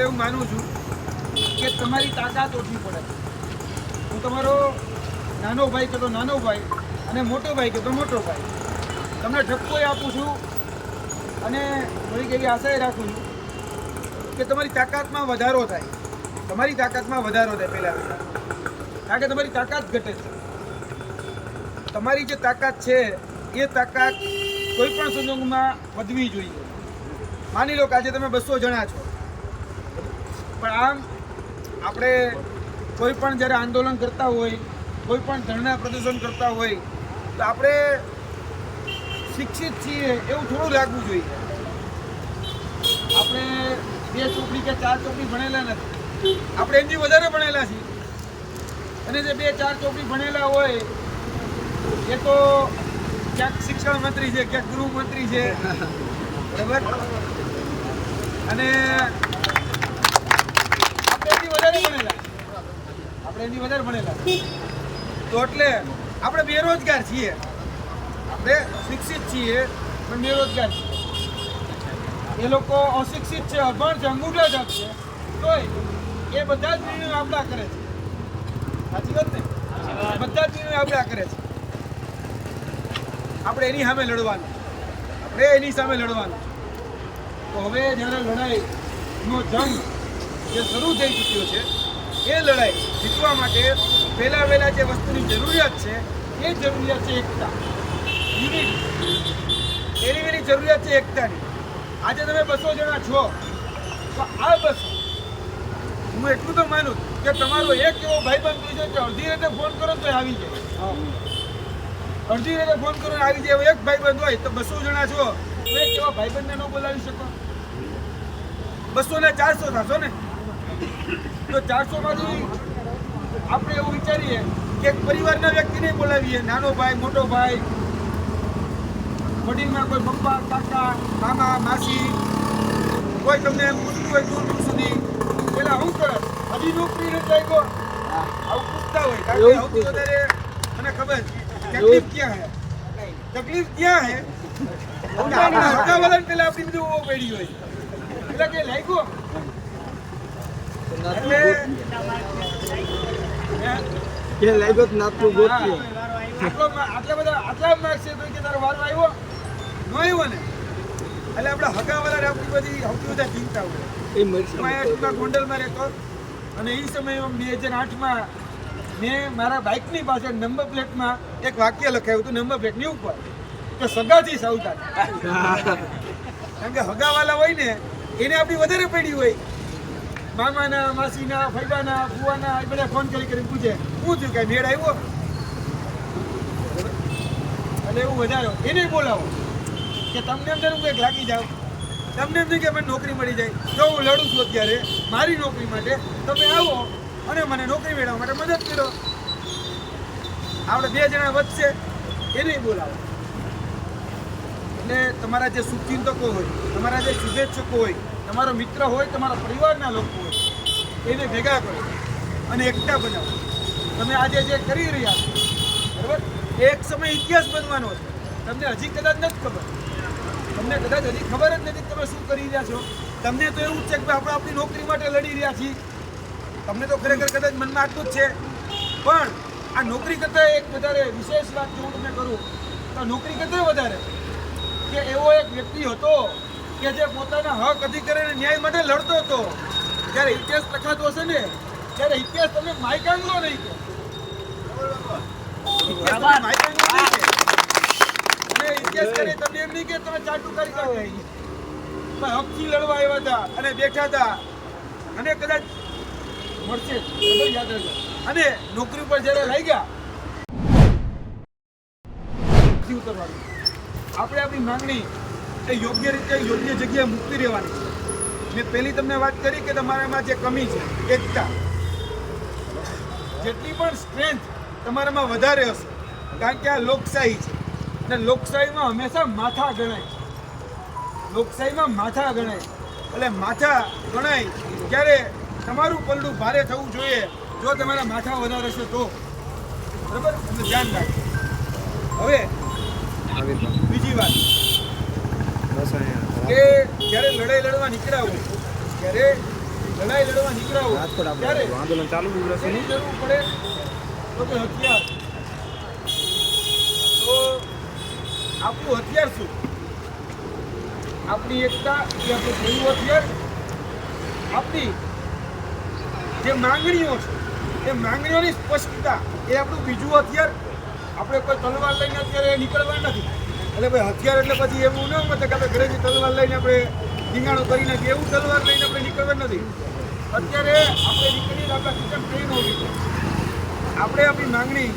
એવું માનું છું કે તમારી તાકાત ઓછી પડે. હું તમારો નાનો ભાઈ કે તો નાનો ભાઈ અને મોટો ભાઈ કે તો મોટો ભાઈ તમને ઠપકો આપું છું અને થોડીક એવી આશા રાખું છું કે તમારી તાકાતમાં વધારો થાય. તમારી તાકાતમાં વધારો થાય પહેલાં કારણ કે તમારી તાકાત ઘટે છે. તમારી જે તાકાત છે એ તાકાત કોઈ પણ સંજોગોમાં વધવી જોઈએ. માની લો કે આજે તમે 200 જણા છો, પણ આમ આપણે કોઈ પણ જ્યારે આંદોલન કરતા હોય, કોઈ પણ ધરણા પ્રદર્શન કરતા હોય તો આપણે શિક્ષિત છીએ એવું થોડું લાગવું જોઈએ. આપણે 2 ચોપડી કે 4 ચોપડી ભણેલા નથી, આપણે એમથી વધારે ભણેલા છીએ. અને જે 2-4 ચોપડી ભણેલા હોય એ તો ક્યાંક શિક્ષણ મંત્રી છે, ક્યાંક ગૃહમંત્રી છે, બરાબર. અને આપણે એમથી વધારે ભણેલા તો એટલે આપણે બેરોજગાર છીએ. આપણે શિક્ષિત છીએ પણ બેરોજગાર છીએ. એ લોકો અશિક્ષિત છે, અભણ છે, અંગૂઠા છાપ છે, તોય એ બધા જ નિર્ણયો આપણા કરે છે. સાચી વાત ને? બધા જ નિર્ણયો આપણા કરે છે. આપણે એની સામે લડવાનું, તો હવે જ્યારે લડાઈનો જંગ જે શરૂ થઈ ચૂક્યો છે એ લડાઈ જીતવા માટે પહેલાં જે વસ્તુની જરૂરિયાત છે એ જરૂરિયાત છે એકતા, યુનિટી. એની જરૂરિયાત છે એકતાની. આજે તમે 200 જણા છો તો આ 200 હું એટલું તો માનું કે તમારો એક એવો ભાઈબંધ બીજો કે અડધી રીતે ફોન કરો તો આવી જાય, અડધી રીતે ફોન કરો આવી જાય. એક ભાઈબંધ હોય તો 200 જણા છો તો એક એવા ભાઈબંધને ન બોલાવી શકો? 200 ને 400 થશો ને? તો 400 માંથી આપણે એવું વિચારીએ કે એક પરિવારના વ્યક્તિને બોલાવીએ, નાનો ભાઈ, મોટો ભાઈ, વડીલમાં કોઈ પપ્પા, કાકા, મામા, માસી, કોઈ તમને પૂછતું હોય દૂર દૂર સુધી, પેલા હું કરે હજી નોકરી નથી લાગ્યો આવું પૂછતા હોય. કારણ કે સૌથી વધારે મને ખબર તકલીફ ક્યાં હે, આપણા હગાવાલાને પેલા આપણી બધું ઓવો પડી હોય એટલે કે લાગ્યો આટલા માર્ક્સ છે તો કે તારો વારો આવ્યો ન આવ્યો ને એટલે આપણા હગાવાલાને આપણી બધી સૌથી વધારે ચિંતા હોય. ગોંડલમાં રહેતો અને એ સમયમાં 2008માં મેં મારા બાઇકની પાછળ નંબર પ્લેટમાં એક વાક્ય લખાયું હતું નંબર પ્લેટની ઉપર કે સગાથી સાવધાન. કારણ કે હગાવાલા હોય ને એને આપણી વધારે પડી હોય. મામાના, માસીના, ફૈબાના, ફુવાના એ બધા ફોન કરીને પૂછે શું થયું, કાંઈ મેળ આવ્યો? એટલે એવું વધારે એને બોલાવો કે તમને એમ કંઈક લાગી જાવ, તમને એમ નહીં કે મને નોકરી મળી જાય. જો હું લડું છું અત્યારે મારી નોકરી માટે, તમે આવો અને મને નોકરી મેળવવા માટે મદદ કરો. આપણે 2 જણા વધશે એને બોલાવો. એટલે તમારા જે શુભચિંતકો હોય, તમારા જે શુભેચ્છકો હોય, તમારો મિત્ર હોય, તમારા પરિવારના લોકો હોય, એને ભેગા કરો અને એકતા બનાવો. તમે આજે જે કરી રહ્યા છો, બરાબર, એક સમય ઇતિહાસ બનવાનો છે. તમને હજી કદાચ નથી ખબર, તમને કદાચ હજી ખબર જ નથી તમે શું કરી રહ્યા છો. તમને તો એવું જ છે કે આપણે આપણી નોકરી માટે લડી રહ્યા છીએ. તમને તો ખરેખર કદાચ મનમાં આટલું જ છે. પણ આ નોકરી કરતાં એક વધારે વિશેષ વાત જો હું તમને કરું તો નોકરી કરતાં વધારે કે એવો એક વ્યક્તિ હતો કે જે પોતાના હક અધિકાર અને ન્યાય માટે લડતો હતો. જ્યારે ઇતિહાસ લખાતો હશે ને ત્યારે ઇતિહાસ તમને માયકાંગલો નહીં કે, ઇતિહાસ કરે તમને એમ નહીં કે તમે ચાટુ કરી કાઢી. હકથી લડવા આવ્યા હતા અને બેઠા હતા અને કદાચ મળશે યાદ રાખજો. અને નોકરી ઉપર જ્યારે લઈ ગયા ઉતરવાનું આપણે આપણી માંગણી એ યોગ્ય રીતે યોગ્ય જગ્યાએ મૂકી રહેવાની છે. મેં પહેલી તમને વાત કરી કે તમારામાં જે કમી છે એકતા, જેટલી પણ સ્ટ્રેન્થ તમારામાં વધારે હશે, કારણ કે આ લોકશાહી છે અને લોકશાહીમાં હંમેશા માથા ગણાય. લોકશાહીમાં માથા ગણાય એટલે માથા ગણાય ત્યારે તમારું પલ્લું ભારે થવું જોઈએ. જો તમારા માથા વધારે હશે તો, બરાબર, તમે ધ્યાન રાખજો. હવે બીજી વાત કે જ્યારે લડાઈ લડવા નીકળ્યા હોય ત્યારે લડાઈ લડવા નીકળ્યા હોય ત્યારે આંદોલન ચાલુ રહેશે શેની જરૂર પડે તો કે હથિયાર. તો આપણું હથિયાર શું? આપણી એકતા એ આપણું પહેલું હથિયાર. આપણી જે માંગણીઓ છે એ માંગણીઓની સ્પષ્ટતા એ આપણું બીજું હથિયાર. આપણે કોઈ તલવાર લઈને અત્યારે નીકળવા નથી. એટલે ભાઈ હથિયાર એટલે પછી એવું ન મતે કે આપણે ઘરેથી તલવાર લઈને આપણે ધીંગાણું કરી નાખીએ. એવું તલવાર લઈને આપણે નીકળવા નથી. અત્યારે આપણે નીકળીને આપણા કિચન ટ્રેન હોવી છે. આપણે આપણી માંગણી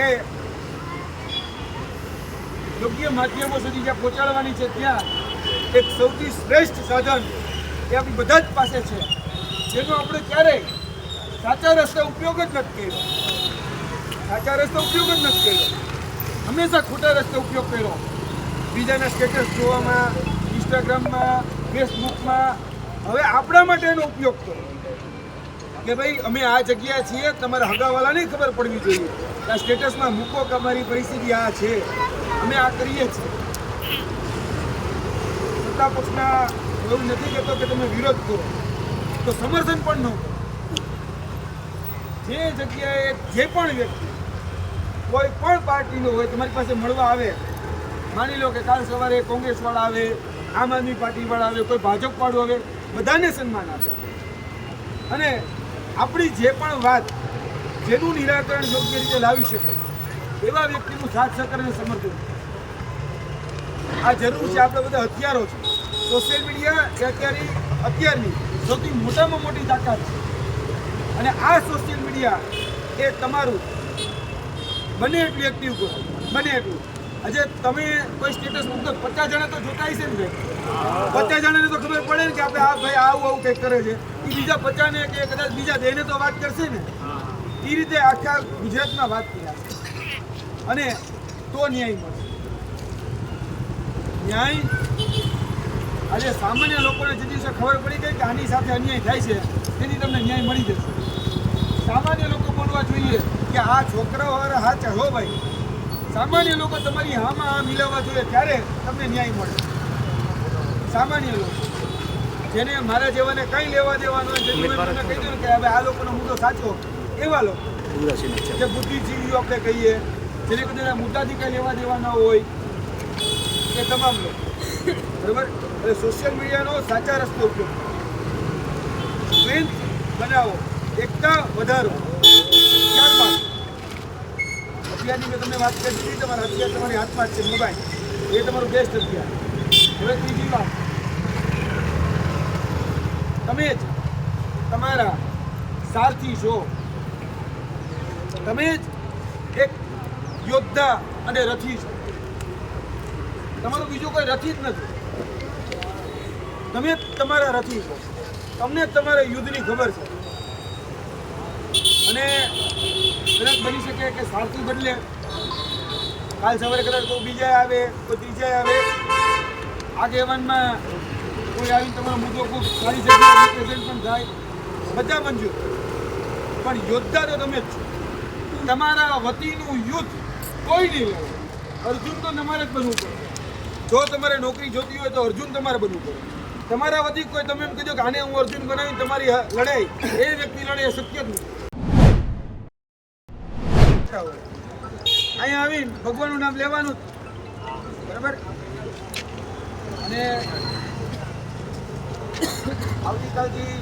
એ યોગ્ય માધ્યમો સુધી જ્યાં પહોંચાડવાની છે ત્યાં એક સૌથી શ્રેષ્ઠ સાધન એ આપણી બધા જ પાસે છે, જેનો આપણે ક્યારેય સાચા રસ્તે ઉપયોગ જ નથી કર્યો. સાચા રસ્તે ઉપયોગ જ નથી કર્યો. હંમેશા ખોટા રસ્તે ઉપયોગ કર્યો. બીજાના સ્ટેટસ જોવામાં, ઇન્સ્ટાગ્રામમાં, ફેસબુકમાં. હવે આપણા માટે એનો ઉપયોગ કરો કે ભાઈ અમે આ જગ્યાએ છીએ, તમારા હગાવાલાને ખબર પડવી જોઈએ. આ સ્ટેટસમાં મૂકો કે અમારી પરિસ્થિતિ આ છે, અમે આ કરીએ છીએ. સત્તા પક્ષના એવું નથી કહેતો કે તમે વિરોધ કરો, તો સમર્થન પણ ન કરો. જે જગ્યાએ જે પણ વ્યક્તિ કોઈ પણ પાર્ટીનો હોય તમારી પાસે મળવા આવે, માની લો કે કાલ સવારે કોંગ્રેસવાળા આવે, આમ આદમી પાર્ટીવાળા આવે, કોઈ ભાજપવાળું આવે, બધાને સન્માન આપે અને આપણી જે પણ વાત જેનું નિરાકરણ યોગ્ય રીતે લાવી શકે એવા વ્યક્તિનું સાથ સહકાર અને સમર્થન. આ જરૂર છે. આપણે બધા હથિયારો છે. સોશિયલ મીડિયા એ અત્યારની સૌથી મોટામાં મોટી તાકાત છે અને આ સોશિયલ મીડિયા એ તમારું બને એટલું એક્ટિવ કરો, બને એટલું. આજે તમે કોઈ સ્ટેટસ મૂકતો 50 જણા તો જોતા હશે ને ભાઈ. 50 જણાને તો ખબર પડે ને કે આપણે આ ભાઈ આવું કંઈક કરે છે. એ બીજા 50 ને કે કદાચ બીજા દેને તો વાત કરશે ને. એ રીતે આખા ગુજરાતમાં વાત કર્યા છે અને તો ન્યાય મળશે. ન્યાય આજે સામાન્ય લોકોને જે દિવસે ખબર પડી ગઈ કે આની સાથે અન્યાય થાય છે તેની તમને ન્યાય મળી જશે. સામાન્ય લોકો બોલવા જોઈએ કે આ છોકરાઓ હાચા હો ભાઈ. સામાન્ય લોકો તમારી હામાં આ મિલાવવા જોઈએ ત્યારે તમને ન્યાય મળે. સામાન્ય લોકો જેને મારા જેવાને કંઈ લેવા દેવાનો હોય, જેને તમને કહી દઉં કે હવે આ લોકોનો મુદ્દો સાચો, એવા લોકો જે બુદ્ધિજીવીઓ આપણે કહીએ, જેને કદાચ મુદ્દાથી કંઈ લેવા દેવાના હોય એ તમામ લોકો. બરાબર? એટલે સોશિયલ મીડિયાનો સાચા રસ્તે ઉપયોગ કરો. સ્ટ્રેન્થ બનાવો, એકતા વધારો. ત્યારબાદ હથિયારની મેં તમને વાત કરી દીધી. તમારા હથિયાર તમારી હાથમાં જ છે, મોબાઈલ. એ તમારું બેસ્ટ હથિયાર. હવે ત્રીજી વાત, તમે જ તમારા સારથી છો. તમે જ એક યોદ્ધા અને રથી છો. તમારું બીજું કોઈ રથી જ નથી. તમે તમારા રથી છો. તમને તમારા યુદ્ધની ખબર છે અને કદાચ બની શકે કે સારથી બદલે કાલ સવારે કદાચ કોઈ બીજા આવે, કોઈ ત્રીજા આવે, આગેવાનમાં કોઈ આવીને તમારો મુદ્દો ખૂબ સારી જગ્યાએ રિપ્રેઝેન્ટ પણ થાય, બધા મંજૂર. પણ યોદ્ધા તો તમે જ છો. તમારા વતીનું યુદ્ધ કોઈ નહીં લડે. અર્જુન તો તમારે જ બનવું પડે. જો તમારે નોકરી જોતી હોય તો અર્જુન તમારે બનવું પડે. તમારા વતી કોઈ તમે એમ કહેજો કે આને હું અર્જુન બનાવીને તમારી લડાઈ એ વ્યક્તિ લડે, એ શક્ય જ નથી. અહીંયા આવીને ભગવાનનું નામ લેવાનું, બરાબર? અને આવતીકાલથી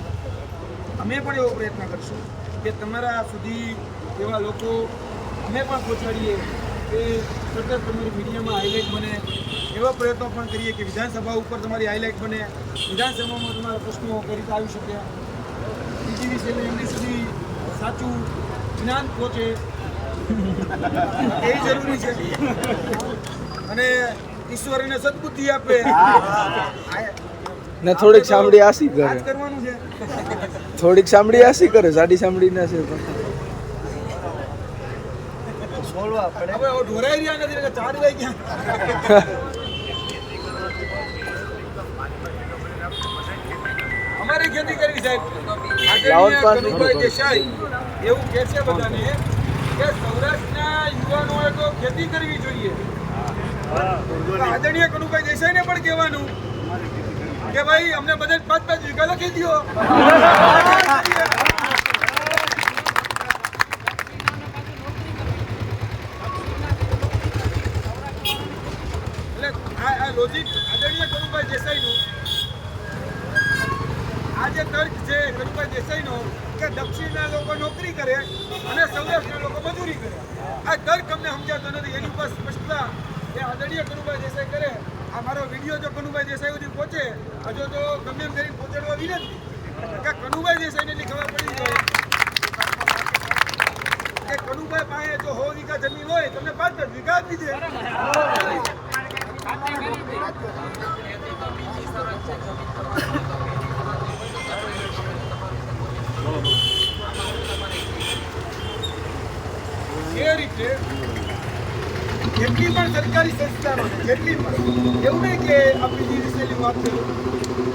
અમે પણ એવો પ્રયત્ન કરશું કે તમારા સુધી એવા લોકો અમે પણ પહોંચાડીએ કે સતત તમારી મીડિયામાં હાઇલાઇટ બને. એવા પ્રયત્નો પણ કરીએ કે વિધાનસભા ઉપર તમારી હાઇલાઇટ બને, વિધાનસભામાં તમારા પ્રશ્નો કઈ રીતે આવી શકે, બીજી વિશે એમની સુધી સાચું જ્ઞાન પહોંચે એ જરૂરી છે. અને ઈશ્વર એને સદબુદ્ધિ આપે ને થોડીક સાંભળી આસી કરે, કરવાનું છે. થોડીક સાંભળી આસી કરે, સાડી સાંભળી ના છે. હવે ઢોરાઈ રહ્યા નથી એટલે 4 વાગ્યા. અમારે ખેતી કરવી સાહેબ. કનુભાઈ દેસાઈ એવું કહે છે બધાને કે સૌરાષ્ટ્રના યુવાનોએ તો ખેતી કરવી જોઈએ. આદરણીય કનુભાઈ દેસાઈને પણ કહેવાનું કે ભાઈ અમને બધે 5-5 વીઘા લખી દો. એટલે આ લોજિક આદરણીય કનુભાઈ દેસાઈનું આ જે તર્ક છે કનુભાઈ દેસાઈનો કે દક્ષિણના લોકો નોકરી કરે અને સૌરાષ્ટ્રના લોકો મજૂરી કરે, આ તર્ક અમને સમજાતો નથી. એની ઉપર સ્પષ્ટતા એ આદરણીય કનુભાઈ દેસાઈ કરે. આ મારો વિડીયો જો કનુભાઈ દેસાઈ સુધી પહોંચે, હજુ તો ગમે એમ કરીને પહોંચાડવા વિનંતી કે કનુભાઈ દેસાઈને એટલી ખબર પડી જાય કે કનુભાઈ પાસે જો 100 વીઘા જમીન હોય તમને 5-5 વીઘા આપી દે. એ રીતે જેટલી પણ સરકારી સંસ્થાઓ છે, જેટલી પણ, એવું નહીં કે આપણી જીવીસેલી વાત કરું,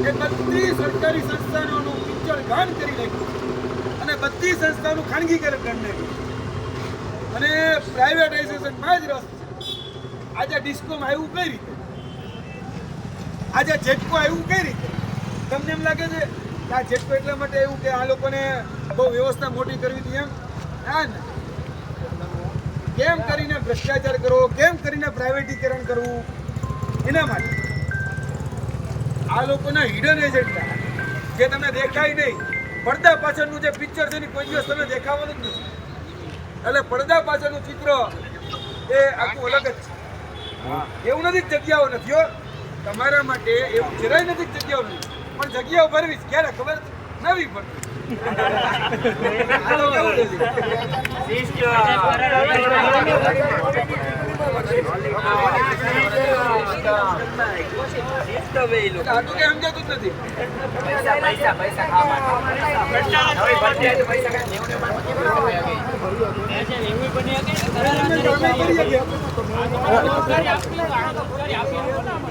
એ બધી સરકારી સંસ્થાઓનું પિક્ચર ગાન કરી નાખ્યું અને બધી સંસ્થાઓનું ખાનગીકરણ કરી નાખ્યું અને પ્રાઇવેટાઇઝેશનમાં જ રસ છે. આજે ડિસ્કોમ આવ્યું કઈ રીતે, આજે જેટકો આવ્યું કઈ રીતે? તમને એમ લાગે છે કે આ જેટકો એટલા માટે આવ્યું કે આ લોકોને બહુ વ્યવસ્થા મોટી કરવી હતી એમ? ના ના, કેમ કરીને ભ્રષ્ટાચાર કરવો, કેમ કરીને પ્રાઇવેટીકરણ કરવું, એના માટે આ લોકોના હિડન એજન્ડા જે તમને દેખાય નહીં. પડદા પાછળનું જે પિક્ચર છે ને કોઈ દિવસ તમને દેખાવાનું જ નથી. એટલે પડદા પાછળનું ચિત્ર એ આખું અલગ જ છે. એવું નથી કે જગ્યાઓ નથી હો, તમારા માટે એવું જરાય નથી કે જગ્યાઓ નથી, પણ જગ્યાઓ ભરવી છે. ક્યારે ખબર નવી પડતી.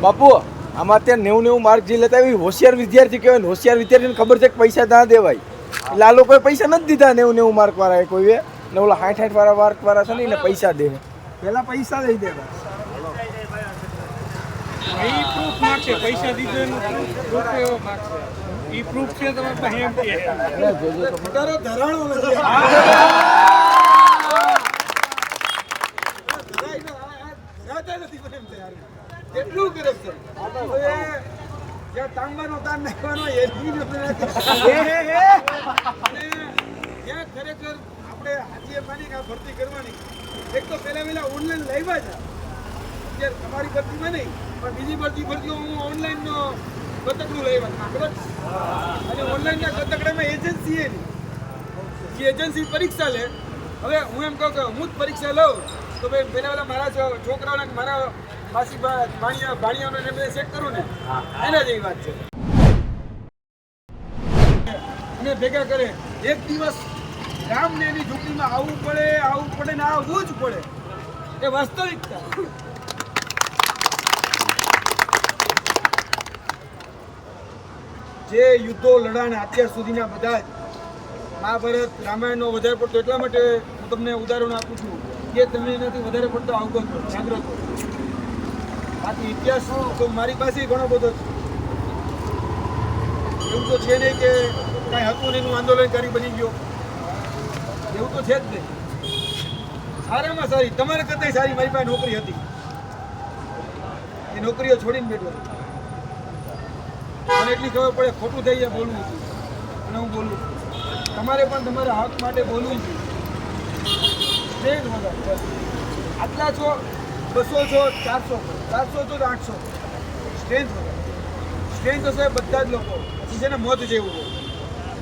બાપુ આમાં અત્યારે 90 માર્ક જે લેતા એવી હોશિયાર વિદ્યાર્થી કહેવાય ને. હોશિયાર વિદ્યાર્થીને ખબર છે કે પૈસા ના દેવાય, એટલે આ લોકોએ પૈસા નથી દીધા 90 માર્ક વાળા કોઈ ને ઓલા 60 વાળા માર્ક વાળા છે ને પૈસા દે. પેલા પૈસા દઈ દેવા. ઈ પ્રૂફ માગશે, પૈસા દીધો એનું પ્રૂફ એવો માગશે. ઈ પ્રૂફ છે તમારી પાસે એમ કે તારો ધરાણો નથી. કેટલું કરે છે જ્યાં તાંબાનો તાર નાખવાનો એની જ્યાં ખરેખર આપણે હાથીએ માની કે આ ભરતી કરવાની, એક તો પહેલા ઓનલાઈન લાવ્યા છે. અત્યારે તમારી ભરતીમાં નહીં પણ બીજી ભરતીઓ હું ઓનલાઈન કતકડું લાવ્યા બરાબર. અને ઓનલાઈનના કતકડામાં એજન્સી એ નહીં, જે એજન્સી પરીક્ષા લે. હવે હું એમ કહું કે હું જ પરીક્ષા લઉં તો ભાઈ પહેલા મારા છોકરાઓને મારા માસી ભાણિયાઓને એમને ચેક કરું ને, એના જેવી વાત છે. અને ભેગા કરે એક દિવસ ગામને એની ઝૂંપડીમાં આવવું પડે ને આવવું જ પડે. એ વાસ્તવિકતા. જે યુદ્ધો લડાણ અત્યાર સુધીના બધા જ મહાભારત રામાયણનો વધારે પડતો એટલા માટે હું તમને ઉદાહરણ આપું છું કે તમે એનાથી વધારે પડતો અવગત કરો, જાગ્રત કરો. બાકી ઇતિહાસ તો મારી પાસે ઘણો બધો છે. એવું તો છે નહીં કે કાંઈ હતું ને એનું આંદોલનકારી બની ગયો, એવું તો છે જ નહીં. સારામાં સારી તમારે કરતાં સારી મારી પાસે નોકરી હતી, એ નોકરીઓ છોડીને બેઠો. મને એટલી ખબર પડે ખોટું થઈ જાય બોલવું હતું અને હું બોલું. તમારે પણ તમારા હક માટે બોલવું જોઈએ. આટલા છો, 200 છો, 400 છો તો 800 સ્ટ્રેન્થ વધારે. સ્ટ્રેન્થ હશે બધા જ લોકો. પછી છે ને મધ જેવું હોય,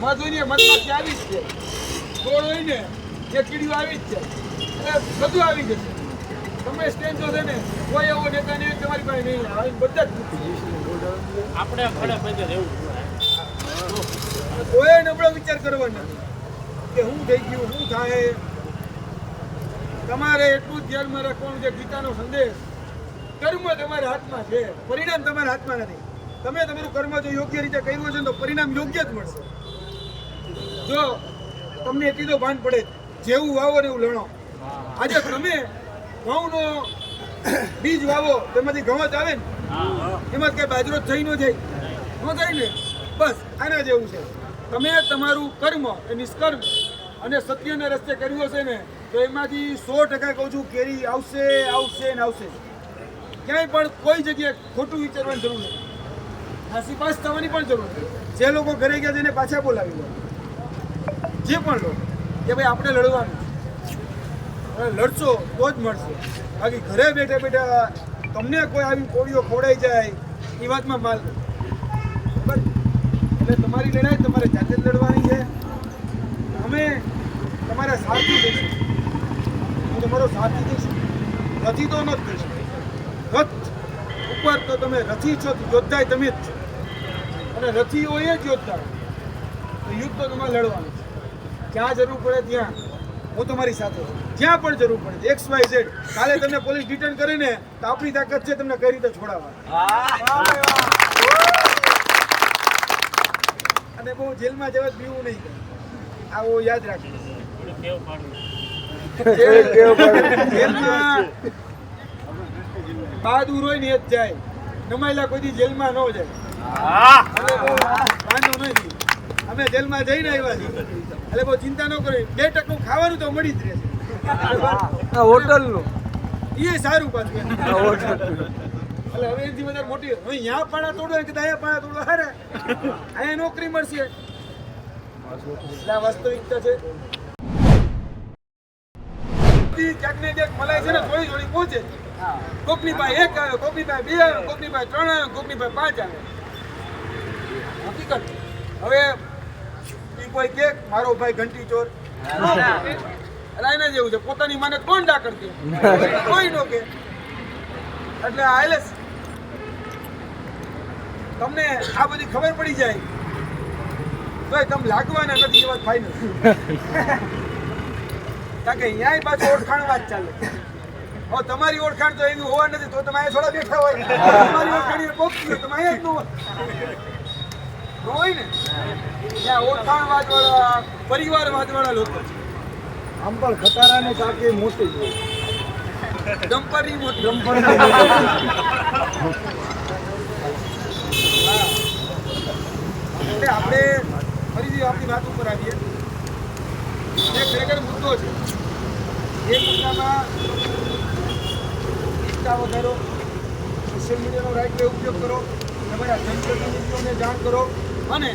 મધ હોય ને મધમાંથી આવી જ છે. ગોળ હોય ને એ કીડીઓ આવી જ છે, એટલે બધું આવી જશે. તમે સ્ટ્રેન્થ હશે ને કોઈ એવો નેતા નહીં તમારી પાસે નહીં આવે, બધા જ આપણે ખડે પગે રહેવું. કોઈ નબળો વિચાર કરવાનો નથી કે હું થઈ ગયું, શું થાય. તમારે એટલું જ ધ્યાનમાં રાખવાનું છે ગીતાનો સંદેશ, કર્મ તમારા હાથમાં છે, પરિણામ તમારા હાથમાં નથી. તમે તમારું કર્મ જો યોગ્ય રીતે કર્યું છે તો પરિણામ યોગ્ય જ મળશે. જો તમને એટલી તો ભાન પડે જેવું વાવો ને એવું લણો. આજે તમે ઘઉંનો બીજ વાવો તેમાંથી ઘઉં જ આવે ને, એમાં કઈ બાજરો થઈ ન જાય. ન થાય ને. બસ આના જેવું છે. તમે તમારું કર્મ એ નિષ્કર્મ અને સત્યના રસ્તે કર્યું હશે ને તો એમાંથી 100% કહું છું કેરી આવશે આવશે ને આવશે. ક્યાંય પણ કોઈ જગ્યાએ ખોટું વિચારવાની જરૂર નથી. હાસી પાસ થવાની પણ જરૂર નથી. જે લોકો ઘરે ગયા છે એને પાછા બોલાવી લો. જે પણ લોકો કે ભાઈ આપણે લડવાનું છે. લડશો તો જ મળશે. બાકી ઘરે બેઠા બેઠા તમને કોઈ આવી કોળીઓ ખવડાઈ જાય એ વાતમાં માલ નથી. બરાબર? એટલે તમારી લડાઈ તમારે જાતે જ લડવાની છે. અમે તમારા સાથી દઈશું. હું તમારો સાથી દઈશું. રથી તો ન જ દઈશું. રથ ઉપર તો તમે રથી છો, યોદ્ધા તમે જ છો. અને રથી હોય જ યોદ્ધા. તો યુદ્ધ તો તમારે લડવાનું છે. જ્યાં જરૂર પડે ત્યાં હું તમારી સાથે છું. જ્યાં પણ જરૂર પડે XYZ. કાલે તમને પોલીસ ડિટેન કરે ને તો આપણી તાકાત છે તમને કઈ રીતે છોડાવવા. અને બહુ જેલમાં જવા પીવું નહીં. આવો યાદ રાખજો. જેલમાં બહાદુર હોય ને એ જ જાય. નમાયેલા કોઈ દી જેલમાં ન જાય. અને બહુ વાંધો નથી. અમે જેલમાં જઈને આવ્યા છીએ એટલે બહુ ચિંતા ન કરી. 2% ખાવાનું તો મળી જ રહેશે. હોટલનું એ સારું પાછું. એટલે હવે એથી વધારે મોટી હવે અહીંયા પાણા તોડો કે અહીંયા પાણા તોડો હારે અહીંયા નોકરી મળશે. એટલે આ વાસ્તવિકતા છે. ક્યાંક ને ક્યાંક મલાઈ છે ને થોડી થોડી પહોંચે. કોકની પાસે 1 આવે, કોકની પાસે 2 આવે, કોકની પાસે 3 આવે, કોકની પાસે 5 આવે. હકીકત હવે કોઈ કે મારો ભાઈ ઘંટી ચોર એટલે એના જેવું છે. પોતાની માને કોણ ડાકર દે? કોઈ નો કે. એટલે આઈલેસ તમને આ બધી ખબર પડી જાય તો તમે લાગવાના નથી એ વાત ફાઇનલ. કારણ કે અહીંયા પાછું ઓળખાણ વાત ચાલે. હવે તમારી ઓળખાણ તો એવી હોવા નથી તો તમે થોડા બેઠા હોય. તમારી ઓળખાણ પોખતી હોય તમે અહીંયા જ ન હોય ને. ત્યાં ઓળખાણ વાળા પરિવાર વાળા લોકો છે. આમ પણ ખટારા ને ચાકી મોટી છે. ડમ્પરની મોટી એટલે આપણે ફરીથી આપણી વાત ઉપર આવીએ. એ ખરેખર મુદ્દો છે. એ મુદ્દામાં એકતા વધારો, સોશિયલ મીડિયાનો રાઈટ વે ઉપયોગ કરો, તમારા જનપ્રતિનિધિઓને જાણ કરો અને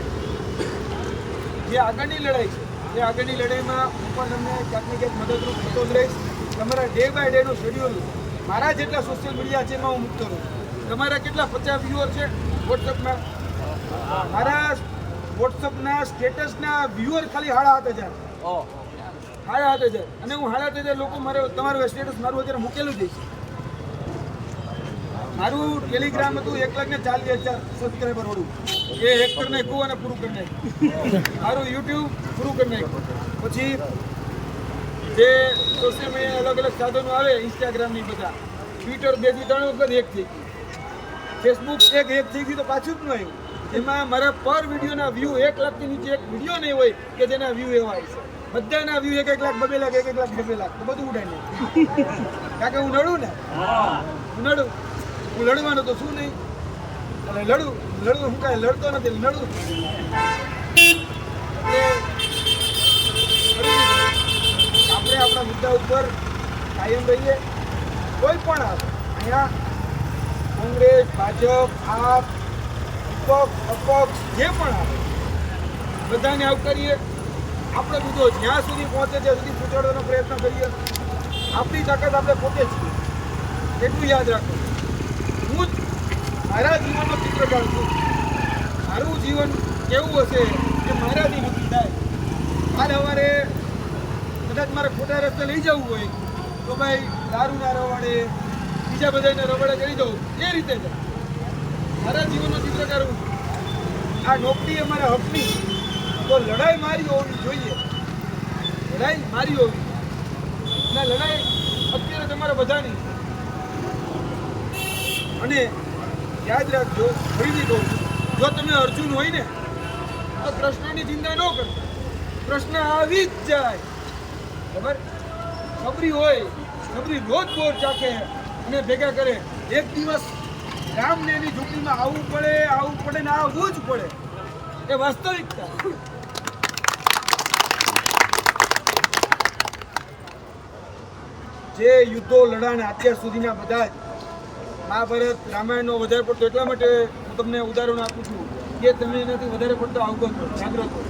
જે આગળની લડાઈ છે એ આગળની લડાઈમાં હું પણ તમને ક્યાંક ને ક્યાંક મદદરૂપ થતો જ રહીશ. તમારા ડે બાય ડેનું શેડ્યુલ મારા જેટલા સોશિયલ મીડિયા છે એમાં હું મૂકતો રહું. તમારા કેટલા 50 વ્યુઅર છે વોટ્સઅપમાં? મારા વોટ્સઅપના સ્ટેટસના વ્યુઅર ખાલી 7,500. 7,500. અને હું 7,500 લોકો મારે તમારું સ્ટેટસ મારું અત્યારે મૂકેલું જ છે. મારું ટેલિગ્રામ હતું 1,40,000 સબસ્ક્રાઈબર વાળું. એ હેક કરી નાખ્યું અને પૂરું કરી નાખ્યું. મારું યુટ્યુબ પૂરું કરી નાખ્યું. પછી જે સોશિયલ મીડિયા અલગ અલગ સાધનો આવે ઇન્સ્ટાગ્રામની બધા, ટ્વિટર 2 થી 3 વખત હેક થઈ ગયું, ફેસબુક હેક થઈ ગયું તો પાછું જ ન આવ્યું. એમાં મારા પર વિડીયોના વ્યૂ 1 લાખથી નીચે એક વિડીયો નહીં હોય કે જેના વ્યૂ એવા આવે છે. બધાના વ્યૂ 1 લાખ 2 લાખ 1 લાખ 2 લાખ તો બધું ઉડાય નહીં. કારણ કે હું લડું ને, હું લડવાનું તો શું નહીં. અને લડું હું કાંઈ લડતો નથી, લડું. આપણે આપણા મુદ્દા ઉપર કાયમ રહીએ. કોઈ પણ આવે અહીંયા કોંગ્રેસ, ભાજપ, આપ, અપક્ષ જે પણ આવે બધાને આવકારીએ. આપણે મુદ્દો જ્યાં સુધી પહોંચે ત્યાં સુધી પહોંચાડવાનો પ્રયત્ન કરીએ. આપણી તાકાત આપણે પોતે છીએ એટલું યાદ રાખો. હું જ મારા જીવનનો ચિત્રકાર છું. મારું જીવન કેવું હશે કે મારાથી નક્કી થાય. કાલે સવારે કદાચ મારે ખોટા રસ્તે લઈ જવું હોય તો ભાઈ દારૂના રવાડે બીજા બધાને રવાડે કરી દઉં એ રીતે જ મારા જીવનનો ચિત્રકાર હું. આ નોકરી અમારા હકની તો લડાઈ મારી હોવી જોઈએ. લડાઈ મારી હોવી અને લડાઈ અત્યારે તમારા બધાની. અને યાદ રાખજો, ફરીથી કહું છું, જો તમે અર્જુન હોય ને તો કૃષ્ણની ચિંતા ન કરતા. કૃષ્ણ આવી જ જાય. ખબર? સબરી હોય, સબરી રોજ બોર ચાખે અને ભેગા કરે. એક દિવસ રામને એની ઝૂંપડીમાં આવવું પડે ને આવવું જ પડે. એ વાસ્તવિકતા. જે યુદ્ધો લડાણા અત્યાર સુધીના બધા જ મહાભારત રામાયણનો વધારે પડતો એટલા માટે હું તમને ઉદાહરણ આપું છું કે તમે એનાથી વધારે પડતો અવગત હો, જાગ્રત હો.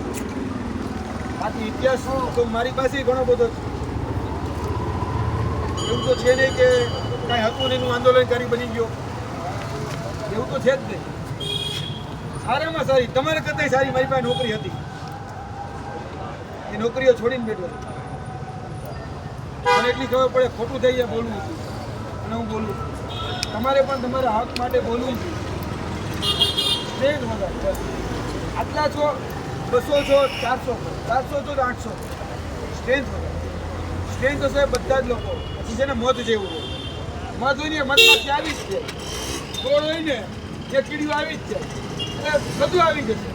બાકી ઇતિહાસ તો મારી પાસે ઘણો બધો છે. એવું તો છે નહીં કે કાંઈ હતું ને એનું આંદોલનકારી બની ગયો, એવું તો છે જ નહીં. સારામાં સારી તમારે કરતાં સારી મારી પાસે નોકરી હતી, એ નોકરીઓ છોડીને બેઠો હતો. મને એટલી ખબર પડે ખોટું થઈ જાય બોલવું હતું અને હું બોલું. તમારે પણ તમારા હક માટે બોલવું છે. સ્ટ્રેન્થ વધારે આટલા છો, 200 છો, 400 છો, 800 સ્ટ્રેન્થ વધારે. સ્ટ્રેન્થ હશે બધા જ લોકો. પછી છે ને મધ જેવું હોય, મધ હોય ને મધમાંથી આવી જ છે. ગોળ હોય ને એ કીડીઓ આવી જ છે, એટલે બધું આવી જશે.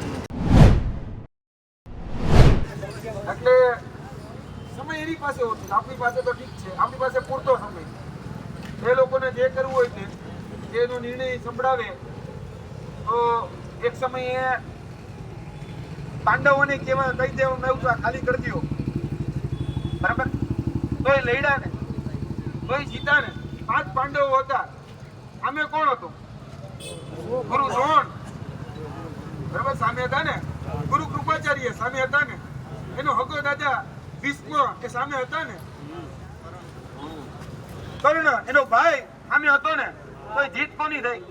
એટલે સમય એની પાસે હોતો, આપણી પાસે તો ઠીક છે, આપણી પાસે પૂરતો સમય. એ લોકોને જે કરવું હોય ને એનો નિર્ણય સંભળાવે તો એક સમયે પાંડવોને કેવા કહી દેવું મેં આ ખાલી કરી દો, બરાબર? તોય લડ્યા ને, તોય જીતા ને. 5 પાંડવો હતા, આમે કોણ હતું? ગુરુ દ્રોણ, બરાબર? સામે હતા ને ગુરુ કૃપાચાર્ય, સામે હતા ને એનો હગો દાદા ભીષ્મ, એ સામે હતા ને કર્ણ, એનો ભાઈ સામે હતો ને. તો જીત કોની થઈ?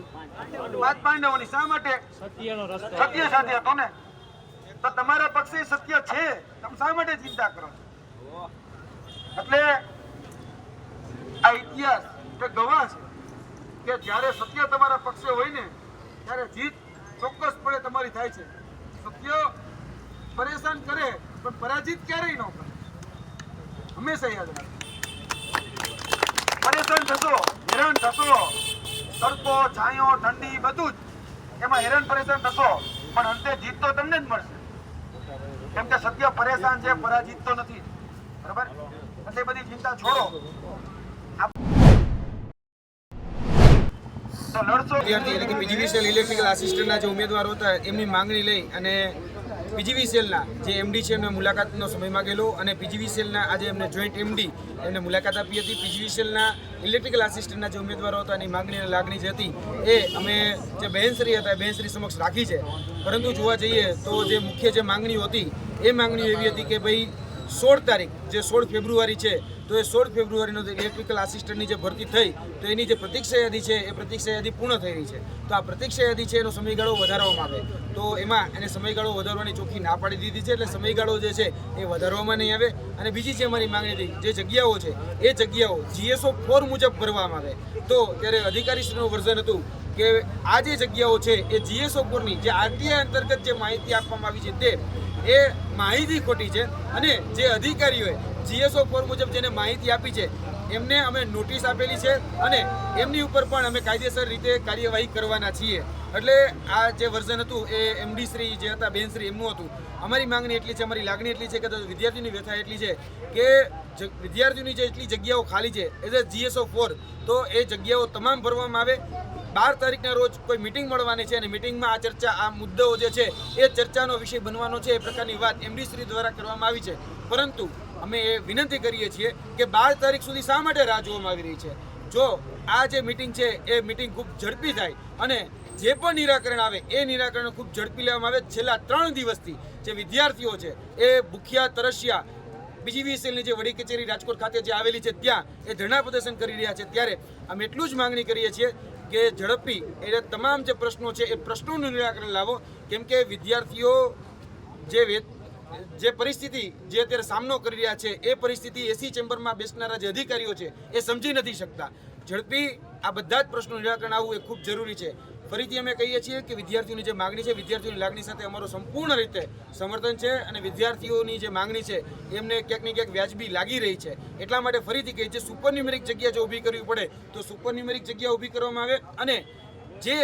5 પાંડવોની. શા માટે? સત્ય સાથે હતો ને. તો તમારા પક્ષે સત્ય છે, તમે શા માટે ચિંતા કરો? એટલે આ ઇતિહાસ એ ગવાહ છે કે જ્યારે સત્ય તમારા પક્ષે હોય ને ત્યારે જીત ચોક્કસપણે તમારી થાય છે. સત્ય પરેશાન કરે પણ પરાજિત ક્યારેય ન કરે. હંમેશા યાદ રાખો. પરેશાન થશો, હેરાન થશો, તડકો, છાંયો, ઠંડી બધું જ એમાં હેરાન પરેશાન થશો, પણ અંતે જીત તો તમને જ મળશે. કેમ કે સત્ય પરેશાન છે, પરાજિત તો નથી, બરાબર? એટલે બધી ચિંતા છોડો. તો લડશો. એટલે કે પીજીવીસીએલ ઇલેક્ટ્રિકલ આસિસ્ટન્ટના જે ઉમેદવારો હતા એમની માંગણી લઈ અને પીજીવીસીએલના જે એમડી છે એમને મુલાકાતનો સમય માગેલો અને પીજીવીસીએલના આજે એમને જોઈન્ટ એમડી એમને મુલાકાત આપી હતી. પીજીવીસીએલના ઇલેક્ટ્રિકલ આસિસ્ટન્ટના જે ઉમેદવારો હતા એની માંગણી અને લાગણી જે હતી એ અમે જે બહેનશ્રી હતા એ બહેનશ્રી સમક્ષ રાખી છે. પરંતુ જોવા જઈએ તો જે મુખ્ય જે માંગણીઓ હતી એ માંગણીઓ એવી હતી કે ભાઈ 16 તારીખ જે 16 ફેબ્રુઆરી છે તો એ 16 ફેબ્રુઆરીનો ઇલેક્ટ્રિકલ આસિસ્ટન્ટની જે ભરતી થઈ તો એની જે પ્રતીક્ષા યાદી છે એ પ્રતીક્ષા યાદી પૂર્ણ થઈ રહી છે. તો આ પ્રતીક્ષા યાદી છે એનો સમયગાળો વધારવામાં આવે તો એમાં એને સમયગાળો વધારવાની ચોખ્ખી ના પાડી દીધી છે. એટલે સમયગાળો જે છે એ વધારવામાં નહીં આવે. અને બીજી જે અમારી માંગણી હતી જે જગ્યાઓ છે એ જગ્યાઓ GSO 4 મુજબ ભરવામાં આવે. તો ત્યારે અધિકારીશ્રીનું વર્ઝન હતું કે આ જે જગ્યાઓ છે એ GSO 4ની જે RTI અંતર્ગત જે માહિતી આપવામાં આવી છે તે એ માહિતી ખોટી છે અને જે અધિકારીઓએ GSO 4 મુજબ જેને માહિતી આપી છે એમને અમે નોટિસ આપેલી છે અને એમની ઉપર પણ અમે કાયદેસર રીતે કાર્યવાહી કરવાના છીએ. એટલે આ જે વર્ઝન હતું એ એમડી શ્રી જે હતા બેનશ્રી એમનું હતું. અમારી માંગણી એટલી છે, અમારી લાગણી એટલી છે કે વિદ્યાર્થીની વ્યથા એટલી છે કે વિદ્યાર્થીઓની જે એટલી જગ્યાઓ ખાલી છે એઝ અ GSO 4 તો એ જગ્યાઓ તમામ ભરવામાં આવે. 12 તારીખના રોજ કોઈ મિટિંગ મળવાની છે અને મિટિંગમાં આ ચર્ચા, આ મુદ્દાઓ જે છે એ ચર્ચાનો વિષય બનવાનો છે એ પ્રકારની વાત એમડી શ્રી દ્વારા કરવામાં આવી છે. પરંતુ અમે એ વિનંતી કરીએ છીએ કે 12 તારીખ સુધી શા માટે રાહ જોવામાં આવી રહી છે? જો આ જે મિટિંગ છે એ મિટિંગ ખૂબ ઝડપી થાય અને જે પણ નિરાકરણ આવે એ નિરાકરણ ખૂબ ઝડપી લેવામાં આવે. છેલ્લા 3 દિવસથી જે વિદ્યાર્થીઓ છે એ ભૂખ્યા તરસ્યા પીજીવીસીએલની જે વડી કચેરી રાજકોટ ખાતે જે આવેલી છે ત્યાં એ ધરણા પ્રદર્શન કરી રહ્યા છે. ત્યારે અમે એટલું જ માંગણી કરીએ છીએ કે ઝડપી એટલે તમામ જે પ્રશ્નો છે એ પ્રશ્નોનું નિરાકરણ લાવો. કેમ કે વિદ્યાર્થીઓ જે પરિસ્થિતિ જે અત્યારે સામનો કરી રહ્યા છે એ પરિસ્થિતિ એસી ચેમ્બરમાં બેસનારા જે અધિકારીઓ છે એ સમજી નથી શકતા. ઝડપી આ બધા જ પ્રશ્નોનું નિરાકરણ આવવું એ ખૂબ જરૂરી છે. ફરીથી અમે કહીએ છીએ કે વિદ્યાર્થીઓની જે માગણી છે વિદ્યાર્થીઓની લાગણી સાથે અમારો સંપૂર્ણ રીતે સમર્થન છે અને વિદ્યાર્થીઓની જે માગણી છે એમને ક્યાંક ને ક્યાંક વ્યાજબી લાગી રહી છે. એટલા માટે ફરીથી કહીએ છીએ સુપર ન્યુમેરિક જગ્યા જો ઊભી કરવી પડે તો સુપર ન્યુમેરિક જગ્યા ઊભી કરવામાં આવે અને જે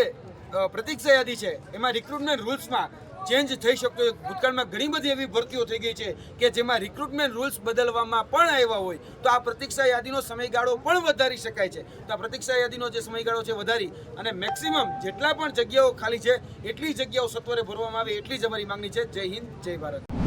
પ્રતીક્ષા યાદી છે એમાં રિક્રુટમેન્ટ રૂલ્સમાં ચેન્જ થઈ શકતો હોય. ભૂતકાળમાં ઘણી બધી એવી ભરતીઓ થઈ ગઈ છે કે જેમાં રિક્રુટમેન્ટ રૂલ્સ બદલવામાં પણ આવ્યા હોય તો આ પ્રતીક્ષા યાદીનો સમયગાળો પણ વધારી શકાય છે. તો આ પ્રતીક્ષા યાદીનો જે સમયગાળો છે વધારી અને મેક્સિમમ જેટલા પણ જગ્યાઓ ખાલી છે એટલી જગ્યાઓ સત્વરે ભરવામાં આવે એટલી જ અમારી માંગણી છે. જય હિન્દ, જય ભારત.